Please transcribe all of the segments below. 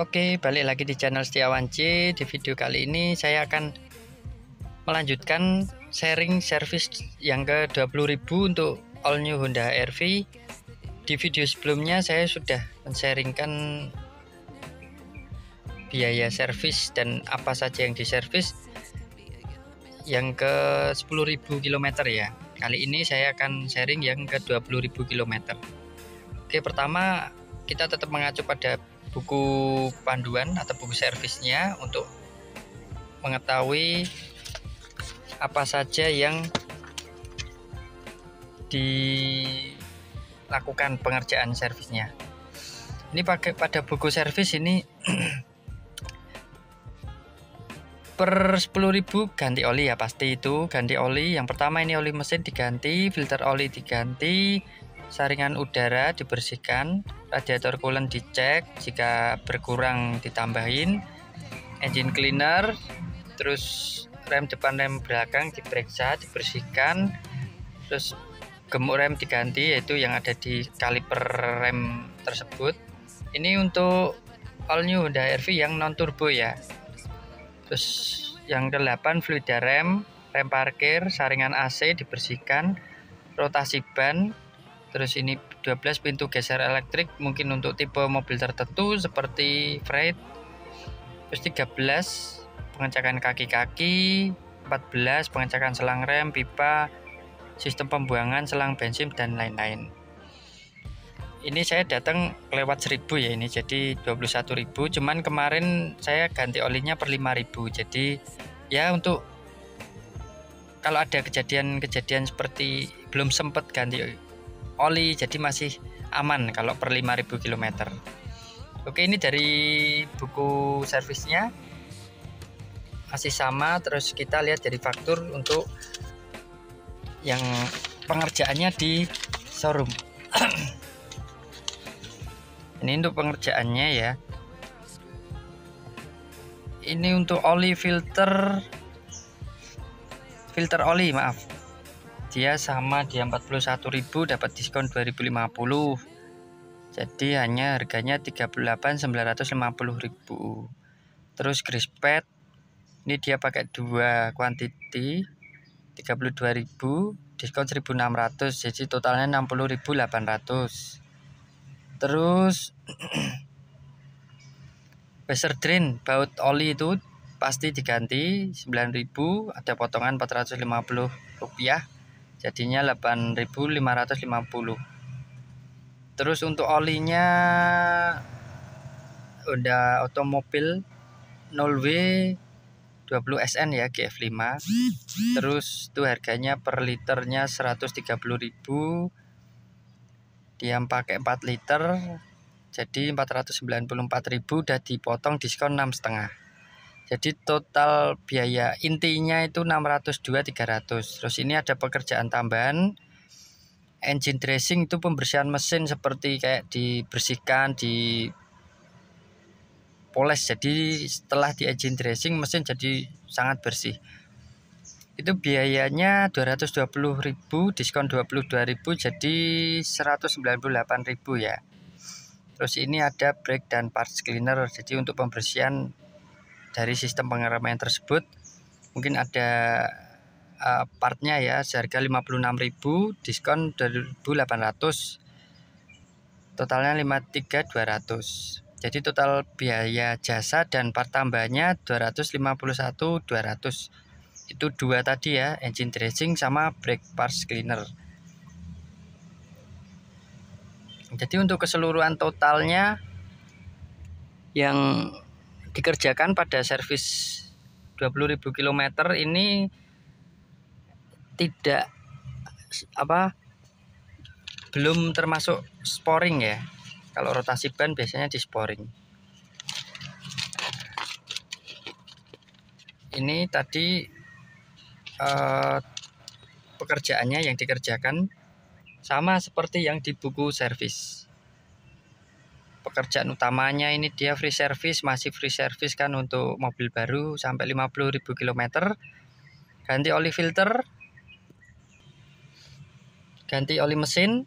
Oke, balik lagi di channel Setiawan C. Di video kali ini saya akan melanjutkan sharing service yang ke 20.000 untuk all new Honda HR-V. Di video sebelumnya saya sudah men-sharingkan biaya servis dan apa saja yang diservis yang ke 10.000 km ya. Kali ini saya akan sharing yang ke 20.000 km. Oke, pertama kita tetap mengacu pada buku panduan atau buku servisnya untuk mengetahui apa saja yang dilakukan pengerjaan servisnya. Ini pada buku servis ini per 10.000 ganti oli ya, pasti itu ganti oli. Yang pertama ini oli mesin diganti, filter oli diganti, saringan udara dibersihkan, radiator coolant dicek, jika berkurang ditambahin, engine cleaner, terus rem depan rem belakang diperiksa, dibersihkan, terus gemuk rem diganti, yaitu yang ada di kaliper rem tersebut. Ini untuk all new Honda HR-V yang non turbo ya. Terus yang ke-8 fluida rem, rem parkir, saringan AC dibersihkan, rotasi ban. Terus ini 12 pintu geser elektrik, mungkin untuk tipe mobil tertentu seperti freight. Terus 13 pengecekan kaki-kaki, 14 pengecekan selang rem, pipa, sistem pembuangan, selang bensin dan lain-lain. Ini saya datang lewat 1000 ya, ini jadi 21.000. Cuman kemarin saya ganti olinya per 5.000. Jadi ya untuk kalau ada kejadian seperti belum sempat ganti oli, jadi masih aman kalau per 5.000 km. Oke, ini dari buku servisnya masih sama. Terus kita lihat dari faktur untuk yang pengerjaannya di showroom. Ini untuk pengerjaannya ya. Ini untuk oli filter oli, maaf, dia sama, dia 41.000, dapat diskon 2.050. Jadi hanya harganya 38.950.000. Terus grease pad ini dia pakai 2 quantity 32.000, diskon 1.600, jadi totalnya 60.800. Terus washer drain baut oli itu pasti diganti 9.000, ada potongan 450 rupiah, jadinya 8.550. Terus untuk olinya Honda Automobil 0W 20SN ya, GF5. Terus itu harganya per liternya 130.000. Dia pakai 4 liter, jadi 494.000, udah dipotong diskon 6,5. Jadi total biaya intinya itu 602.300. Terus ini ada pekerjaan tambahan, engine dressing, itu pembersihan mesin seperti kayak dibersihkan, dipoles. Jadi setelah di engine dressing mesin jadi sangat bersih. Itu biayanya 220.000, diskon 22.000, jadi 198.000 ya. Terus ini ada brake dan parts cleaner, jadi untuk pembersihan dari sistem pengereman tersebut. Mungkin ada partnya ya, seharga 56.000, diskon 2.800, totalnya 53.200. Jadi total biaya jasa dan part tambahnya 251.200. Itu dua tadi ya, engine dressing sama brake parts cleaner. Jadi untuk keseluruhan totalnya yang dikerjakan pada servis 20.000 km ini tidak belum termasuk sporing ya. Kalau rotasi ban biasanya di sporing. Ini tadi pekerjaannya yang dikerjakan sama seperti yang di buku servis. Pekerjaan utamanya ini dia free service, masih free service kan untuk mobil baru sampai 50.000 km. Ganti oli filter, ganti oli mesin,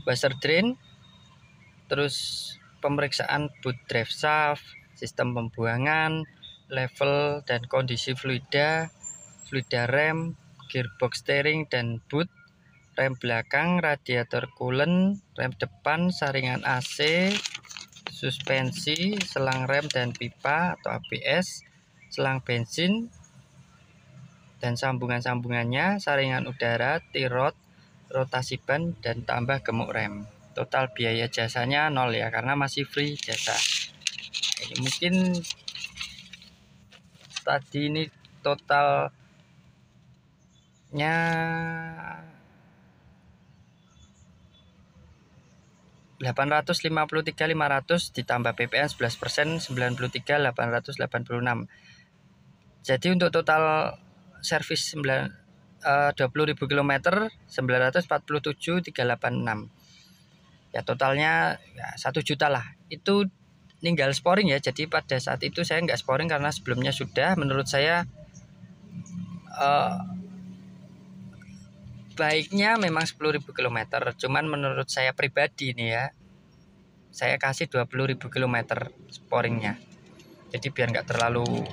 washer drain, terus pemeriksaan boot drive shaft, sistem pembuangan, level dan kondisi fluida rem, gearbox steering dan boot, rem belakang, radiator coolant, rem depan, saringan AC, suspensi, selang rem dan pipa atau ABS, selang bensin dan sambungan-sambungannya, saringan udara, tirot, rotasi ban, dan tambah gemuk rem. Total biaya jasanya 0 ya, karena masih free jasa. Ini mungkin tadi ini totalnya 853.500 ditambah PPN 11%, 93.886. Jadi untuk total servis 20.000 km 947.386. Ya totalnya ya, 1 juta lah. Itu ninggal sporing ya. Jadi pada saat itu saya nggak sporing karena sebelumnya sudah. Menurut saya baiknya memang 10.000 km. Cuman menurut saya pribadi nih ya, saya kasih 20.000 km sporingnya. Jadi biar nggak terlalu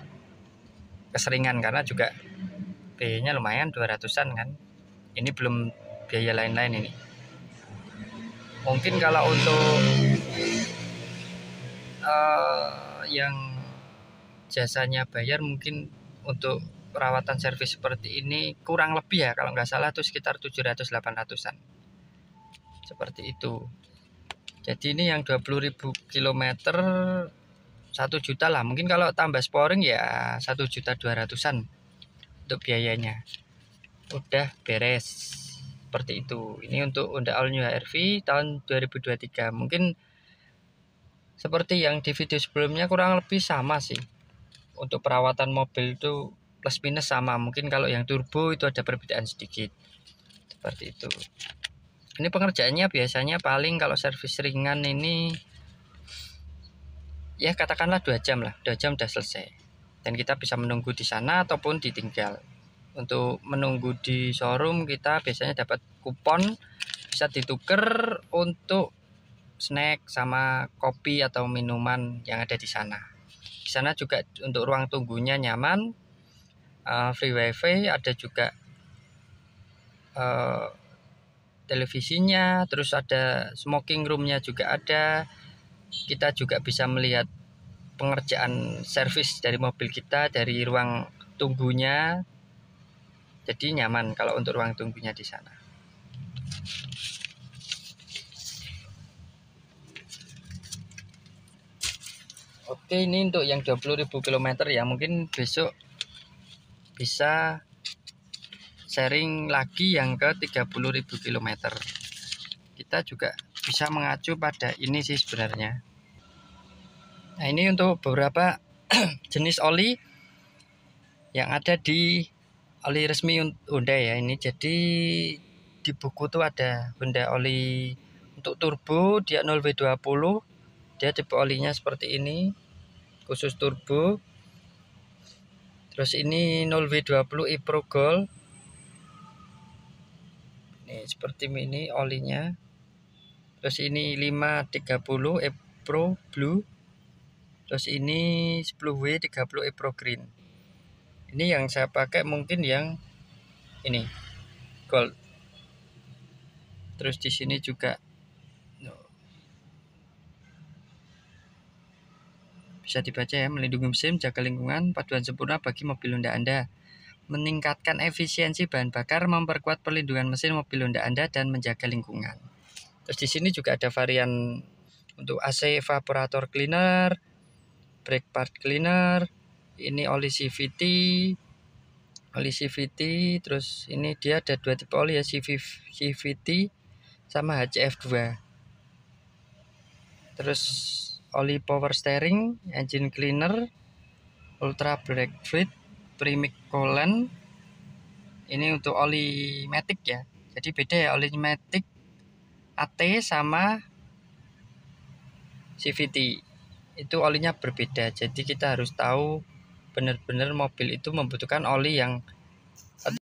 keseringan, karena juga biayanya lumayan 200-an kan. Ini belum biaya lain-lain ini. Mungkin kalau untuk yang jasanya bayar, mungkin untuk perawatan servis seperti ini kurang lebih ya, kalau nggak salah tuh sekitar 700-800an seperti itu. Jadi ini yang 20.000 km 1 juta lah. Mungkin kalau tambah sporing ya 1.200.000-an untuk biayanya. Udah beres seperti itu. Ini untuk Honda All New HR-V tahun 2023. Mungkin seperti yang di video sebelumnya kurang lebih sama sih. Untuk perawatan mobil itu plus minus sama. Mungkin kalau yang turbo itu ada perbedaan sedikit. Seperti itu. Ini pengerjaannya biasanya paling kalau servis ringan ini ya katakanlah 2 jam lah. 2 jam udah selesai. Dan kita bisa menunggu di sana ataupun ditinggal. Untuk menunggu di showroom kita biasanya dapat kupon, bisa ditukar untuk snack sama kopi atau minuman yang ada di sana. Di sana juga untuk ruang tunggunya nyaman, free wifi, ada juga televisinya, terus ada smoking roomnya juga ada. Kita juga bisa melihat pengerjaan servis dari mobil kita dari ruang tunggunya. Jadi nyaman kalau untuk ruang tunggunya di sana. Oke, ini untuk yang 20.000 km ya. Mungkin besok bisa sharing lagi yang ke 30.000 km. Kita juga bisa mengacu pada ini sih sebenarnya. Nah, ini untuk beberapa jenis oli yang ada di oli resmi Honda ya ini. Jadi di buku tuh ada Honda oli untuk turbo, dia 0W20. Dia tipe olinya seperti ini, khusus turbo. Terus ini 0W20 ePro Gold. Ini seperti ini olinya. Terus ini 530 ePro Blue. Terus ini 10W30 ePro Green. Ini yang saya pakai mungkin yang ini gold. Terus di sini juga bisa dibaca ya, melindungi mesin, jaga lingkungan, paduan sempurna bagi mobil Honda Anda, meningkatkan efisiensi bahan bakar, memperkuat perlindungan mesin mobil Honda Anda, dan menjaga lingkungan. Terus di sini juga ada varian untuk AC evaporator cleaner, brake pad cleaner, ini oli CVT, terus ini dia ada 2 tipe oli ya, CVT sama HCF2. Terus oli power steering, engine cleaner, ultra brake fluid, premix coolant. Ini untuk oli matic ya. Jadi beda ya, oli matic AT sama CVT. Itu olinya berbeda. Jadi kita harus tahu benar-benar mobil itu membutuhkan oli yang